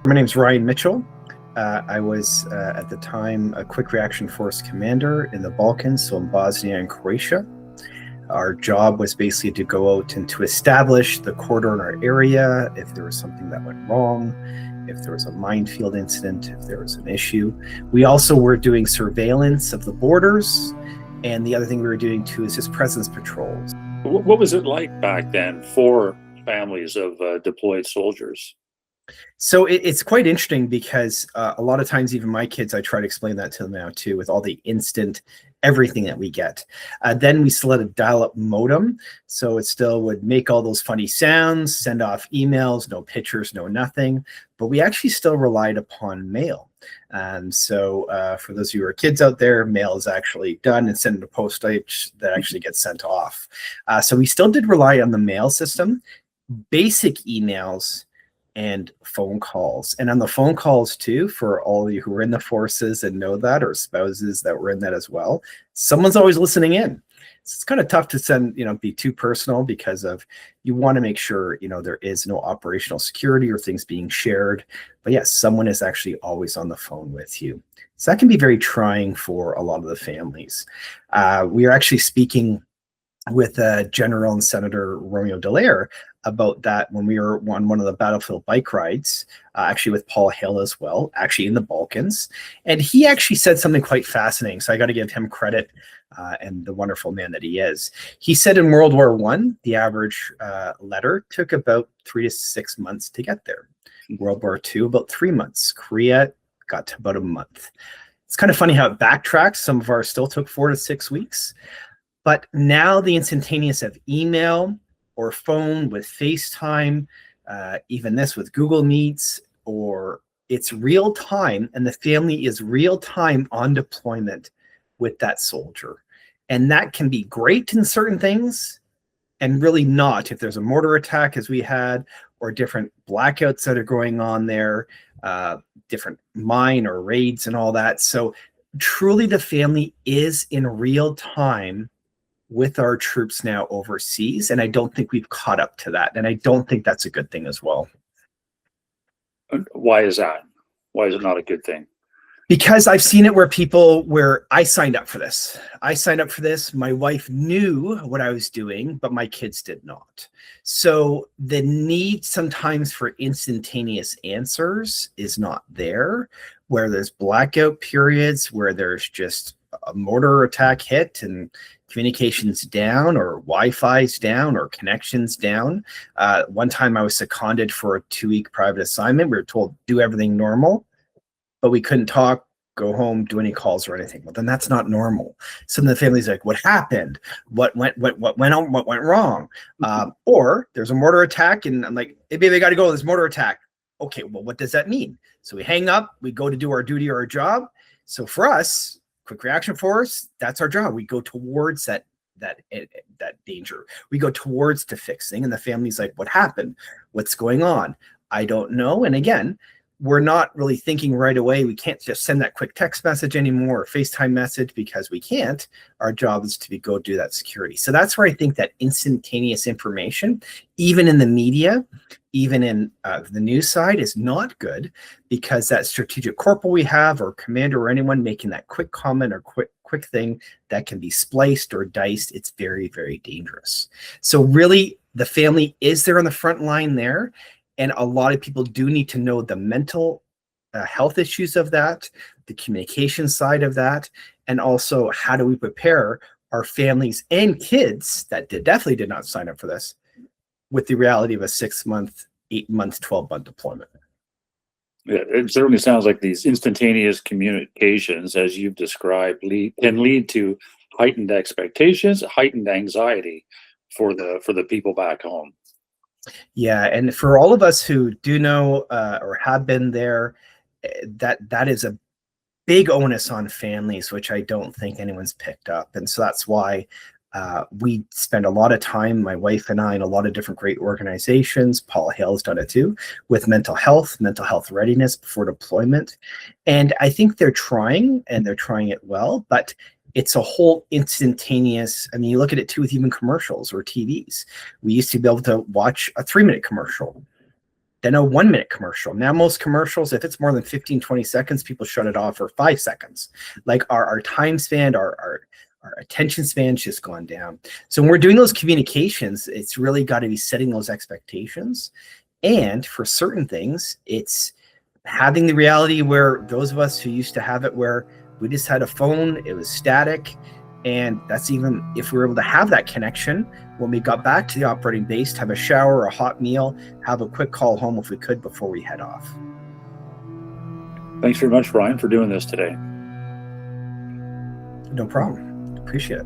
My name's Ryan Mitchell. I was, at the time, a quick reaction force commander in the Balkans, so in Bosnia and Croatia. Our job was basically to go out and to establish the corridor in our area, if there was something that went wrong, if there was a minefield incident, if there was an issue. We also were doing surveillance of the borders, and the other thing we were doing too is just presence patrols. What was it like back then for families of deployed soldiers? So it's quite interesting because a lot of times, even my kids, I try to explain that to them now too, with all the instant everything that we get. Then we still had a dial-up modem, so it still would make all those funny sounds, send off emails, no pictures, no nothing. But we actually still relied upon mail. So for those of you who are kids out there, mail is actually done and sent to postage that actually gets sent off. So we still did rely on the mail system, basic emails, and phone calls. And on the phone calls too, for all of you who are in the forces and know that, or spouses that were in that as well, someone's always listening in. It's kind of tough to send, be too personal, because of, you want to make sure, there is no operational security or things being shared. But yes, someone is actually always on the phone with you. So that can be very trying for a lot of the families. We are actually speaking with General and Senator Romeo Dallaire about that when we were on one of the battlefield bike rides, actually with Paul Hale as well, actually in the Balkans. And he actually said something quite fascinating. So I got to give him credit, and the wonderful man that he is. He said in World War I, the average letter took about 3 to 6 months to get there. World War II, about 3 months. Korea got to about a month. It's kind of funny how it backtracks. Some of ours still took 4 to 6 weeks. But now the instantaneous of email or phone with FaceTime, even this with Google Meets, or it's real time, and the family is real time on deployment with that soldier. And that can be great in certain things and really not if there's a mortar attack, as we had, or different blackouts that are going on there, different mine or raids and all that. So truly the family is in real time with our troops now overseas, and I don't think we've caught up to that, and I don't think that's a good thing as well. Why is that? Why is it not a good thing? Because I've seen it where I signed up for this. My wife knew what I was doing, but my kids did not. So the need sometimes for instantaneous answers is not there, where there's blackout periods, where there's just a mortar attack hit and communications down, or Wi-Fi's down, or connections down. One time I was seconded for a 2-week private assignment. We were told do everything normal, but we couldn't talk, go home, do any calls or anything. Well, then that's not normal. Some of the families like, what happened? What went on? What went wrong? Or there's a mortar attack, and I'm like, hey, baby, I got to go. There's a mortar attack. Okay, well, what does that mean? So we hang up, we go to do our duty or our job. So for us, quick reaction force, that's our job. We go towards that danger. We go towards to fixing, and the family's like, what happened? What's going on? I don't know. And again, we're not really thinking right away. We can't just send that quick text message anymore, or FaceTime message, because we can't. Our job is to go do that security. So that's where I think that instantaneous information, even in the media, even in the news side, is not good, because that strategic corporal we have, or commander, or anyone making that quick comment or quick thing that can be spliced or diced, it's very, very dangerous. So really, the family is there on the front line there. And a lot of people do need to know the mental health issues of that, the communication side of that, and also how do we prepare our families and kids that definitely did not sign up for this with the reality of a 6-month, 8-month, 12-month deployment. Yeah, it certainly sounds like these instantaneous communications, as you've described, can lead to heightened expectations, heightened anxiety for the people back home. Yeah, and for all of us who do know or have been there, that is a big onus on families, which I don't think anyone's picked up. And so that's why we spend a lot of time, my wife and I, in a lot of different great organizations. Paul Hale's done it too, with mental health readiness before deployment. And I think they're trying, and they're trying it well, but it's a whole instantaneous. I mean, you look at it too with even commercials or TVs. We used to be able to watch a 3-minute commercial. then a 1-minute commercial. Now, most commercials, if it's more than 15, 20 seconds, people shut it off for 5 seconds. Like our time span, our attention span's just gone down. So when we're doing those communications, it's really got to be setting those expectations. And for certain things, it's having the reality where those of us who used to have it where we just had a phone, it was static. And that's even if we were able to have that connection when we got back to the operating base, to have a shower, a hot meal, have a quick call home if we could before we head off. Thanks very much, Ryan, for doing this today. No problem. Appreciate it.